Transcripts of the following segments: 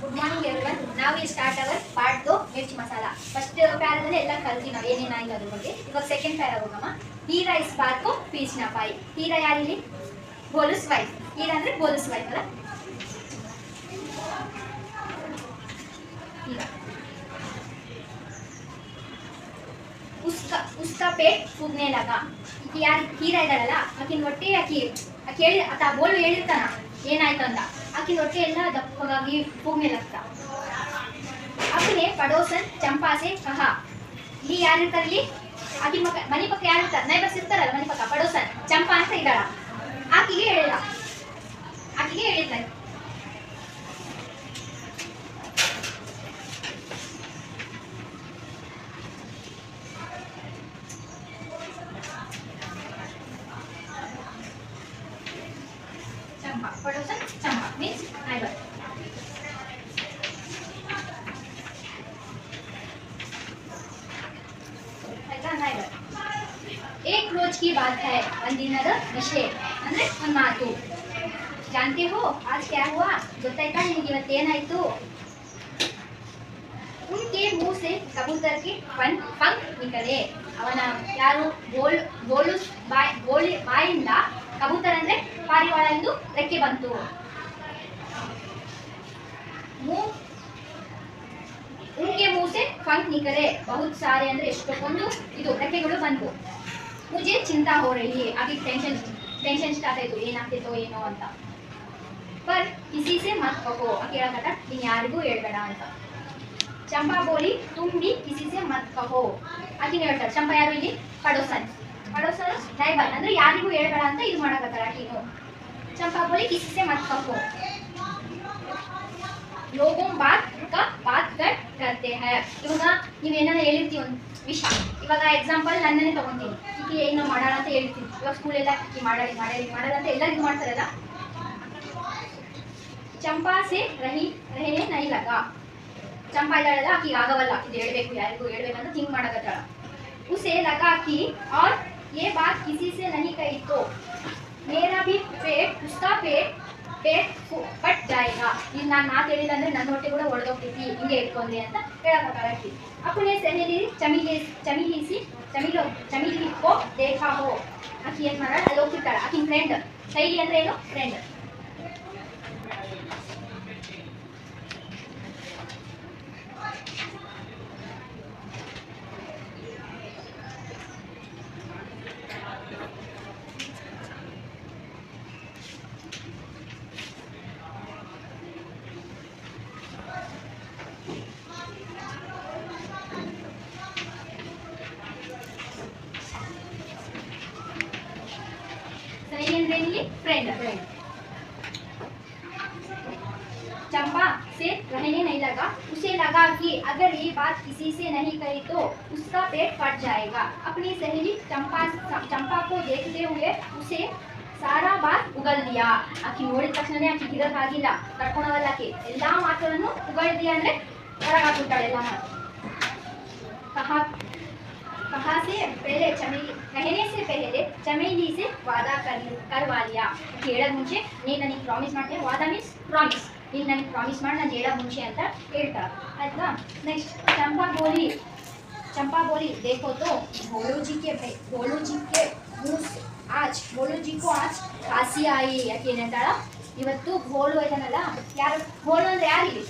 Good morning everyone. ನಾವು ಈ start our part 2 Mirch Masala. First ಪ್ಯಾರಾದಲ್ಲಿ ಎಲ್ಲ ಕಲ್ತಿ ನಾವು ಏನೇನಾಯ್ತು ಅದ್ರ ಬಗ್ಗೆ. ಇವಾಗ ಸೆಕೆಂಡ್ ಪ್ಯಾರಾ ಹೋಗಮ್ಮ. ಹೀರಾ ಇಸ್ ಬಾತ್ ಕೋ ಪೀಸ್ನಾ ಪಾಯಿ. ಹೀರಾ ಯಾರಿಲ್ಲಿ? ಬೋಲುಸ್ ವೈಫ್. ಹೀರಾ ಅಂದ್ರೆ ಬೋಲುಸ್ ವೈಫ್ ಅಲ್ಲ. ಹೀರಾ उसका पेट फूगने लगा. ಯಾರು ಹೀರಾ ಇದ್ದಾಳಲ್ಲ ಆಕಿನ ಹೊಟ್ಟೆ ಆಕಿ ಹೇಳಿ ಆತ ಬೋಳು ಹೇಳಿರ್ತಾನ ಏನಾಯ್ತು ಅಂತ. ಆಕಿನ ಹೊಟ್ಟೆ ಎಲ್ಲ ದಪ್ಪಗಾಗಿ ಫೂಗ್ನೆ ಲಗ್ತಾ. अपने पड़ोसन चंपा से कहा. ಇಲ್ಲಿ ಯಾರಿರ್ತಾರೆ? ಇಲ್ಲಿ ಆಕಿ ಮನೆ ಪಕ್ಕ ಯಾರಿರ್ತಾರೆ? ನೈಬರ್ಸ್ ಇರ್ತಾರಲ್ಲ ಮನೆ ಪಕ್ಕ. ಪಡೋಸನ್ ಚಂಪಾ ಅಂತ ಇದ್ದಾಳ. ಆಕಿಗೆ ಹೇಳಿಲ್ಲ. चंपा पड़ोसन चंपा मीन्स नाइबर. एक रोज की बात है. ಒಂದಿನದ ವಿಷಯ ಅಂದ್ರೆ ಒಂದು ಮಾತು. जानते हो आज क्या हुआ? ಗೊತ್ತಾಯ್ತಾ ನಿಮಗೆ ಇವತ್ತು ಏನಾಯ್ತು? उनके मुंह से कबूतर के पंख निकले. ಅವನ ಯಾರು ಬಾಯಿಂದ ಕಬೂತರ್ ಅಂದ್ರೆ ಪಾರಿವಾಳ ಎಂದು ರೆಕ್ಕೆ ಬಂತು. उनके मुंह से पंख निकले. बहुत सारे ಅಂದ್ರೆ ಎಷ್ಟೊಂದು ಇದು ರೆಕ್ಕೆಗಳು ಬಂತು. मुझे चिंता हो रही है. अभी टेंशन स्टार्ट ಆಯ್ತು ಏನಾಗ್ತಿತ್ತೋ ಏನೋ ಅಂತ. पर किसी से मत कहो. ಕೇಳಕತ್ತ ನೀನು ಯಾರಿಗೂ ಹೇಳ್ಬೇಡ ಅಂತ. चंपा बोली तुम भी किसी से मत कहो. ಆಕಿನ ಹೇಳ್ತಾಳೆ. ಚಂಪಾ ಯಾರು ಇಲ್ಲಿ? ಪಡೋಸನ್ ನೈಬರ್ ಅಂದ್ರೆ ಯಾರಿಗೂ ಹೇಳ್ಬೇಡ ಅಂತ ಇದು ಮಾಡಕತ್ತಾಳ ಆಕಿನು. चंपा बोली किसी से मत कहो. लोगों बात करते हैं. ಇವಾಗ ನೀವೇನಾರ ಹೇಳಿರ್ತೀವಿ ಒಂದು ವಿಷಯ. ಇವಾಗ ಎಕ್ಸಾಂಪಲ್ ನನ್ನನ್ನೇ ತಗೊಂತೀನಿ. ಈಕೆ ಏನೋ ಮಾಡೋಣ ಅಂತ ಹೇಳ್ತೀನಿ. ಇವಾಗ ಸ್ಕೂಲೆಲ್ಲ ಈಕೆ ಮಾಡಾಡಿ ಅಂತ ಎಲ್ಲರಿಗೂ ಮಾಡ್ತಾರಲ್ಲ. ಚಂಪಾ ಸೆ ರಹನೆ ನಹೀ ಲಗಾ. ಚಂಪಾ ಇದ್ದಾಳಲ್ಲ ಆಕಿಗೆ ಆಗವಲ್ಲ ಇದು ಹೇಳ್ಬೇಕು ಯಾರಿಗೂ ಹೇಳ್ಬೇಕಂತ ಥಿಂಕ್ ಮಾಡಕತ್ತಾಳ. उसे लगा कि और ये बात किसी से नहीं कही तो मेरा भी पेट उसका पेट फट जाएगा. ಈಗ ನಾನು ಮಾತು ಹೇಳಿಲ್ಲ ಅಂದ್ರೆ ನನ್ನ ಹೊಟ್ಟೆ ಕೂಡ ಒಡೆದೋಗ್ತೈತಿ ಹಿಂಗೆ ಇಟ್ಕೊಂಡೆ ಅಂತ ಹೇಳಕತ್ತಾಳ ಆಕಿ. अपने सहेली चमेली को देखा हो. ಆಕಿ ಏನ್ ಮಾಡಾಳ ಅಲ್ಲಿ ಹೋಗ್ತಿರ್ತಾಳ. ಆಕಿನ ಫ್ರೆಂಡ್. ಸೈಲಿ ಅಂದ್ರೆ ಏನು? ಫ್ರೆಂಡ್. फ्रेंड. चंपा से रहने नहीं लगा. उसे लगा कि अगर ये बात किसी से नहीं कही तो उसका पेट फट जाएगा. अपनी सहेली चंपा को देखते हुए उसे सारा बात उगल दिया. ಆಕಿ ನೋಡಿದ ತಕ್ಷಣನೇ ಆಕಿ ಗಿರಕ್ಕಾಗಿಲ್ಲ, ತಡ್ಕೊಳವಲ್ಲ. ಆಕಿ ಎಲ್ಲಾ ಮಾತುಗಳನ್ನು ಉಗಳ್ದಿಯ ಅಂದ್ರೆ ಹೊರಗಾಕ್ಬಿಟ್ಟಾಳೆ ಎಲ್ಲ ಮಾತು. कहने से पहले चमेली से वादा करवा लिया. ಹೇಳೋದು ಮುಂಚೆ ನೀನು ನನಗೆ ಪ್ರಾಮಿಸ್ ಮಾಡ್ತೀಯ. ವಾದ ಮೀನ್ಸ್ ಪ್ರಾಮಿಸ್. ನೀನು ನನಗೆ ಪ್ರಾಮಿಸ್ ಮಾಡಿ ನಾನು ಹೇಳೋ ಮುಂಚೆ ಅಂತ ಹೇಳ್ತಾಳೆ. ಆಯ್ತಾ? ನೆಕ್ಸ್ಟ್ चंपा बोली देखो तो भोलू जी को आज खांसी आई. ಯಾಕೆ ಏನು ಹೇಳ್ತಾಳ? ಇವತ್ತು ಭೋಳು ಐತನಲ್ಲ. ಯಾರು ಭೋಳು ಅಂದ್ರೆ ಯಾರಿಲ್ಲಿ?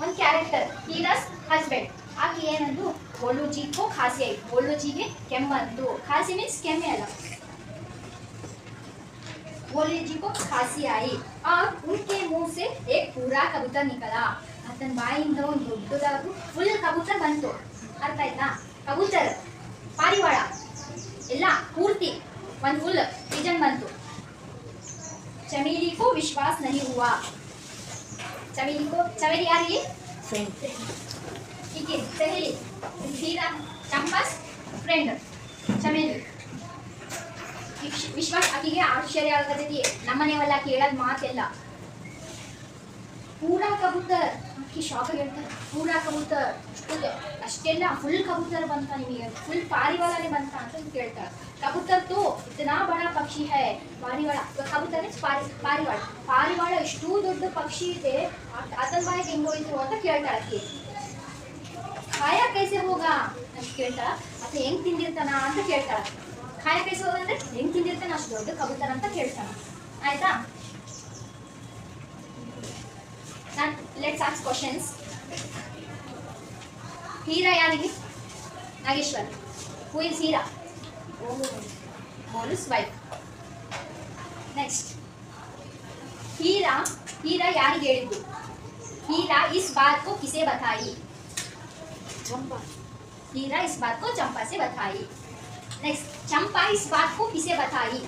ಒಂದು ಕ್ಯಾರೆಕ್ಟರ್. ಹೀರಾಸ್ ಹಸ್ಬೆಂಡ್. ಆಕೆ ಏನಂದು भोलू जी को खांसी आई. भोलू जी ಗೆ ಕೆಮ್ಮಂತು. खांसी मीन्स ಕೆಮ್ಮೆ ಅಲ್ಲ. भोलू जी को खांसी आई और उनके मुंह से एक पूरा कबूतर निकला. ಆತನ ಬಾಯಿಂದ ಒಂದು ದೊಡ್ಡದಾಗಿ ಫುಲ್ ಕಬೂತರ್ ಬಂತು. ಅರ್ಥ ಆಯ್ತಾ? ಕಬೂತರ್ ಪಾರಿವಾಳ ಎಲ್ಲ ಪೂರ್ತಿ ಒಂದು ಫುಲ್ ಸೀಸನ್ ಬಂತು. चमेली को विश्वास नहीं हुआ. चमेली यारी ठीक है. सहेली हीरा चंपास फ्रेंड चमेली. ವಿಶ್ವಾಸ ಆಕಿಗೆ ಆಶ್ಚರ್ಯ ಆಗತೈತಿ. ನಮ್ಮನೆವಲ್ಲ ಕೇಳೋದು ಮಾತೆಲ್ಲ. ಪೂರಾ ಕಬೂತರ್ ಅಕ್ಕಿ ಶಾಕ್ ಆಗಿರ್ತಾರೆ. ಪೂರಾ ಕಬೂತರ್ ಅಷ್ಟೆಲ್ಲ ಫುಲ್ ಕಬೂತರ್ ಬಂತ ನಿಮಗೆ, ಫುಲ್ ಪಾರಿವಾಳನೇ ಬಂತ ಅಂತ ಕೇಳ್ತಾರೆ. ಕಬೂತರ್ ತೋ ಇತನಾ ಬಡಾ ಪಕ್ಷಿ ಹೈ. ಪಾರಿವಾಳ, ಕಬೂತರ್ ಪಾರಿವಾಳ. ಪಾರಿವಾಳ ಎಷ್ಟು ದೊಡ್ಡ ಪಕ್ಷಿ ಇದೆ, ಅದನ್ನ ಬಾಯಿಗೆ ಹೆಂಗ್ ಹೋಯ್ತು ಅಂತ ಕೇಳ್ತಾಳೆ ಅಕ್ಕಿ. ಖಾಯಾ ಕೈಸೆ ಹೋಗಾ ಅಂತ ಕೇಳ್ತಾಳ. ಮತ್ತೆ ಹೆಂಗ್ ತಿಂದಿರ್ತಾನ ಅಂತ ಕೇಳ್ತಾಳ. ಖಾಯಾ ಕೈಸೆ ಹೋಗ ಅಂದ್ರೆ ಹೆಂಗ್ ತಿಂದಿರ್ತಾನ ಅಷ್ಟು ದೊಡ್ಡ ಕಬೂತರ್ ಅಂತ ಕೇಳ್ತಾನ. ಆಯ್ತಾ? let's ask questions. ಹೀರಾ ಯಾರಿಗೆ? Nageshwar. Who is Heera? Molu's wife. Next. Heera ಯಾರಿಗೆ ಹೇಳಿದ್ದು? ಹೀರಾ इस बात को किसे बताई? चंपा. हीरा इस बात को चंपा से बताई. नेक्स्ट, चंपा इस बात को किसे बताई?